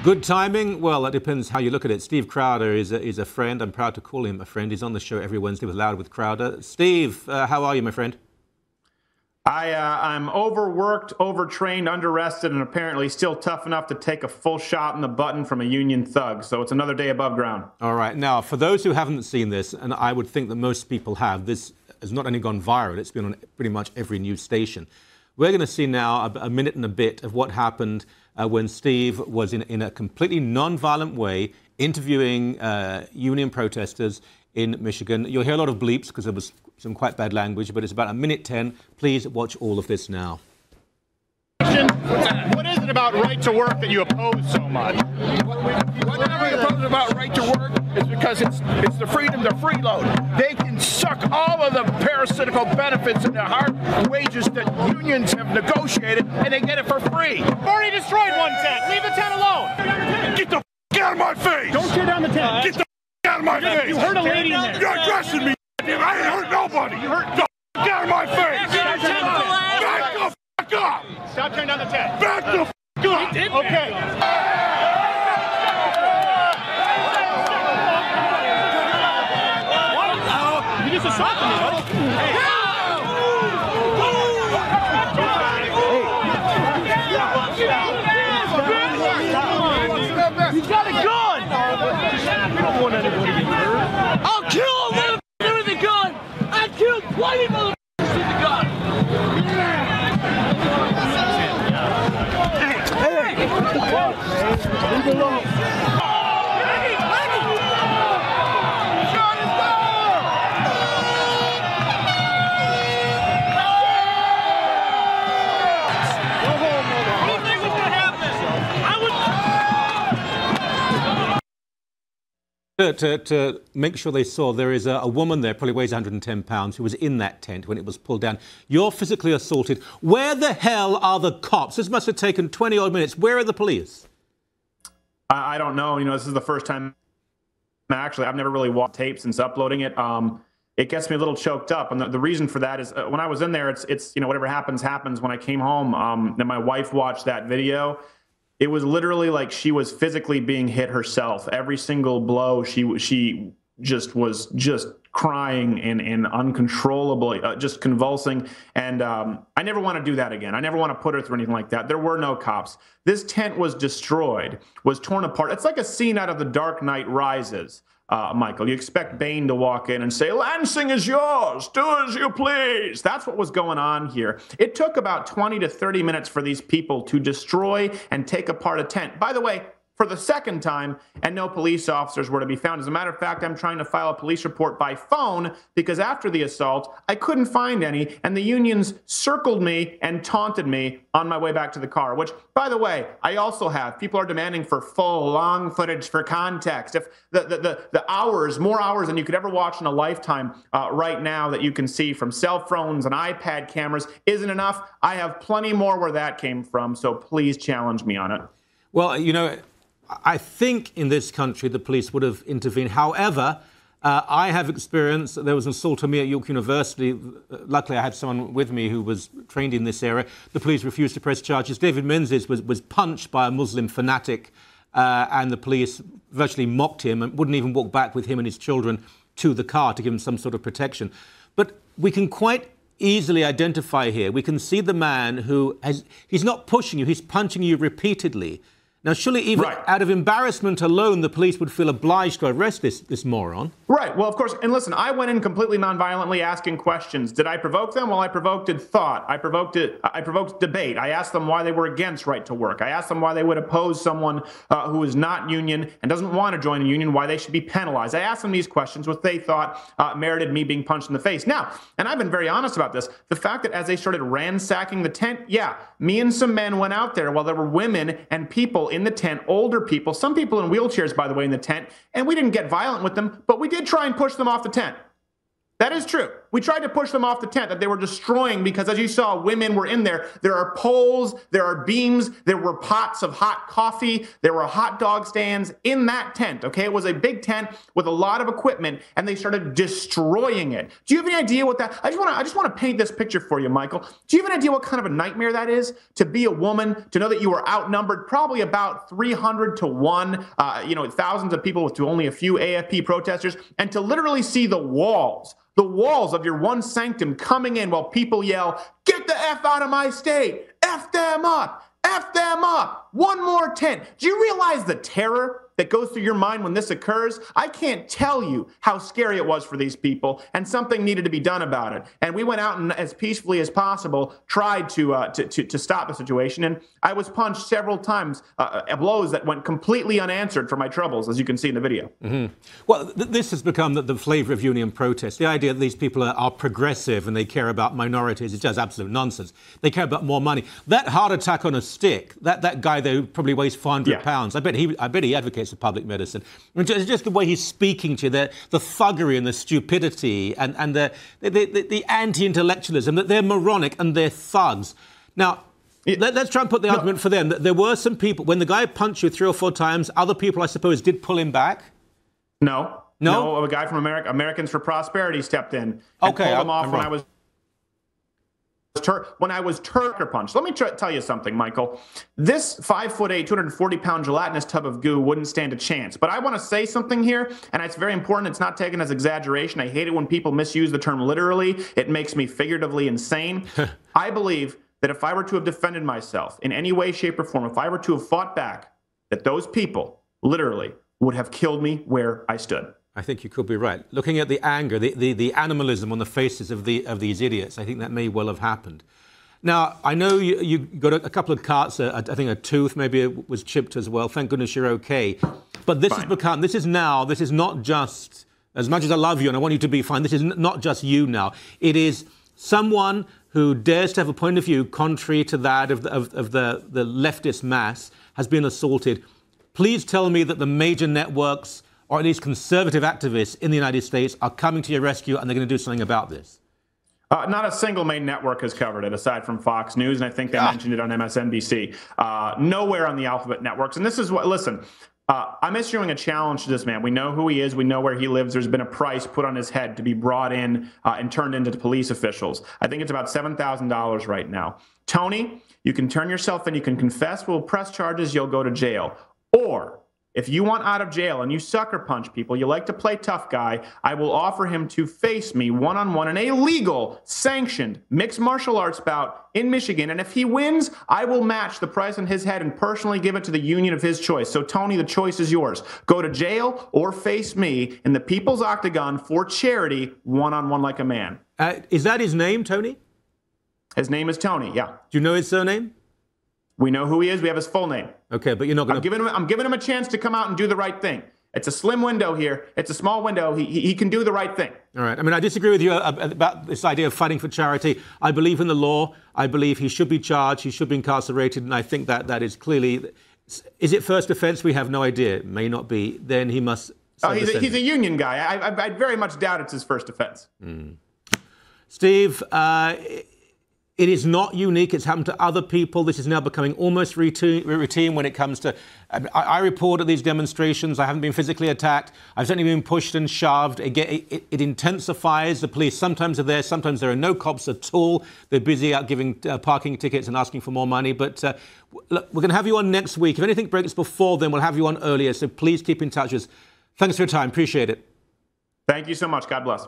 Good timing? Well, that depends how you look at it. Steve Crowder is a friend. I'm proud to call him a friend. He's on the show every Wednesday with Louder with Crowder. Steve, how are you, my friend? I'm overworked, overtrained, underrested, and apparently still tough enough to take a full shot in the button from a union thug. So it's another day above ground. All right. Now, for those who haven't seen this, and I would think that most people have, this has not only gone viral, it's been on pretty much every news station. We're going to see now a minute and a bit of what happened when Steve was in a completely non-violent way interviewing union protesters in Michigan. You'll hear a lot of bleeps because there was some quite bad language, but it's about 1:10. Please watch all of this now. What is it about right to work that you oppose so much? Whatever I oppose about right to work is because it's the freedom to freeload. They can suck all of the parasitical benefits and the hard wages that unions have negotiated, and they get it for free. Already destroyed one tent. Leave the tent alone. Get the out of my face! Don't tear down the tent. Get the out of my face! You hurt a lady in there. You're addressing me. I ain't hurt nobody. You hurt the out of my face! Back the up! Stop tearing down the tent. Back the up! Okay. You just assaulted me, buddy. He's got a gun! We don't want anybody to get hurt. I'll kill a motherfucker with a gun! I killed 20 motherfuckers with a gun! Hey! Leave alone. To make sure they saw, there is a woman there, probably weighs 110 pounds, who was in that tent when it was pulled down. You're physically assaulted. Where the hell are the cops? This must have taken 20-odd minutes. Where are the police? I don't know. You know, this is the first time. Actually, I've never really watched tape since uploading it. It gets me a little choked up. And the reason for that is when I was in there, it's you know, whatever happens, happens. When I came home, then my wife watched that video. It was literally like she was physically being hit herself. Every single blow, she just was just crying and uncontrollably, just convulsing. And I never want to do that again. I never want to put her through anything like that. There were no cops. This tent was destroyed, was torn apart. It's like a scene out of The Dark Knight Rises. Michael, you expect Bane to walk in and say, "Lansing is yours, do as you please." That's what was going on here. It took about 20 to 30 minutes for these people to destroy and take apart a tent. By the way, for the second time, and no police officers were to be found. As a matter of fact, I'm trying to file a police report by phone because after the assault, I couldn't find any, and the unions circled me and taunted me on my way back to the car, which, by the way, I also have. People are demanding for full, long footage for context. If the hours, more hours than you could ever watch in a lifetime right now that you can see from cell phones and iPad cameras isn't enough, I have plenty more where that came from, so please challenge me on it. Well, you know, I think in this country the police would have intervened. However, I have experience. There was an assault on me at York University. Luckily, I had someone with me who was trained in this area. The police refused to press charges. David Menzies was punched by a Muslim fanatic, and the police virtually mocked him and wouldn't even walk back with him and his children to the car to give him some sort of protection. But we can quite easily identify here. We can see the man who he's not pushing you, he's punching you repeatedly. Now, surely even out of embarrassment alone, the police would feel obliged to arrest this moron. Right. Well, of course. And listen, I went in completely nonviolently asking questions. Did I provoke them? Well, I provoked thought. I provoked debate. I asked them why they were against right to work. I asked them why they would oppose someone who is not union and doesn't want to join a union, why they should be penalized. I asked them these questions, which they thought merited me being punched in the face. Now, and I've been very honest about this, the fact that as they started ransacking the tent, yeah, me and some men went out there while there were women and people in the tent, older people, some people in wheelchairs, by the way, in the tent, and we didn't get violent with them, but we did try and push them off the tent. That is true. We tried to push them off the tent that they were destroying because, as you saw, women were in there. There are poles, there are beams, there were pots of hot coffee, there were hot dog stands in that tent, okay? It was a big tent with a lot of equipment, and they started destroying it. Do you have any idea what that... I just want to paint this picture for you, Michael. Do you have an idea what kind of a nightmare that is? To be a woman, to know that you were outnumbered probably about 300 to 1, thousands of people to only a few AFP protesters, and to literally see the walls of your one sanctum coming in while people yell, "Get the F out of my state! F them up! F them up! One more tent!" Do you realize the terror that goes through your mind when this occurs? I can't tell you how scary it was for these people, and something needed to be done about it. And we went out and, as peacefully as possible, tried to stop the situation. And I was punched several times, blows that went completely unanswered for my troubles, as you can see in the video. Mm-hmm. Well, this has become the flavor of union protest. The idea that these people are progressive and they care about minorities is just absolute nonsense. They care about more money. That heart attack on a stick, that guy there who probably weighs 400 pounds, I bet he advocates of public medicine. It's just the way he's speaking to you, the thuggery and the stupidity and the anti-intellectualism, that they're moronic and they're thugs. Now, let's try and put the argument for them. There were some people, when the guy punched you 3 or 4 times, other people, I suppose, did pull him back? No, a guy from Americans for Prosperity stepped in and pulled him off when I was Turker punched. Let me tell you something, Michael. This 5'8", 240-pound gelatinous tub of goo wouldn't stand a chance. But I want to say something here, and it's very important. It's not taken as exaggeration. I hate it when people misuse the term literally. It makes me figuratively insane. I believe that if I were to have defended myself in any way, shape, or form, if I were to have fought back, that those people literally would have killed me where I stood. I think you could be right. Looking at the anger, the animalism on the faces of these idiots, I think that may well have happened. Now, I know you got a couple of cuts, I think a tooth maybe it was chipped as well. Thank goodness you're okay. But this is not just, as much as I love you and I want you to be fine, this is not just you now. It is someone who dares to have a point of view contrary to that of the leftist mass has been assaulted. Please tell me that the major networks, or at least conservative activists in the United States, are coming to your rescue and they're going to do something about this. Not a single main network has covered it, aside from Fox News, and I think they mentioned it on MSNBC. Nowhere on the Alphabet networks. And this is what, listen, I'm issuing a challenge to this man. We know who he is. We know where he lives. There's been a price put on his head to be brought in and turned into the police officials. I think it's about $7,000 right now. Tony, you can turn yourself in. You can confess. We'll press charges. You'll go to jail. Or if you want out of jail and you sucker punch people, you like to play tough guy, I will offer him to face me one-on-one in a legal, sanctioned, mixed martial arts bout in Michigan. And if he wins, I will match the price on his head and personally give it to the union of his choice. So, Tony, the choice is yours. Go to jail or face me in the People's Octagon for charity, one-on-one like a man. Is that his name, Tony? His name is Tony, yeah. Do you know his surname? We know who he is. We have his full name. Okay, but you're not going to... I'm giving him a chance to come out and do the right thing. It's a slim window here. It's a small window. He can do the right thing. All right. I mean, I disagree with you about this idea of fighting for charity. I believe in the law. I believe he should be charged. He should be incarcerated. And I think that is clearly... Is it first offense? We have no idea. It may not be. Then he must... He's a union guy. I very much doubt it's his first offense. Steve... It is not unique. It's happened to other people. This is now becoming almost routine when it comes to... I report at these demonstrations. I haven't been physically attacked. I've certainly been pushed and shoved. It intensifies. The police sometimes are there. Sometimes there are no cops at all. They're busy out giving parking tickets and asking for more money. But look, we're going to have you on next week. If anything breaks before then, we'll have you on earlier. So please keep in touch with us. Thanks for your time. Appreciate it. Thank you so much. God bless.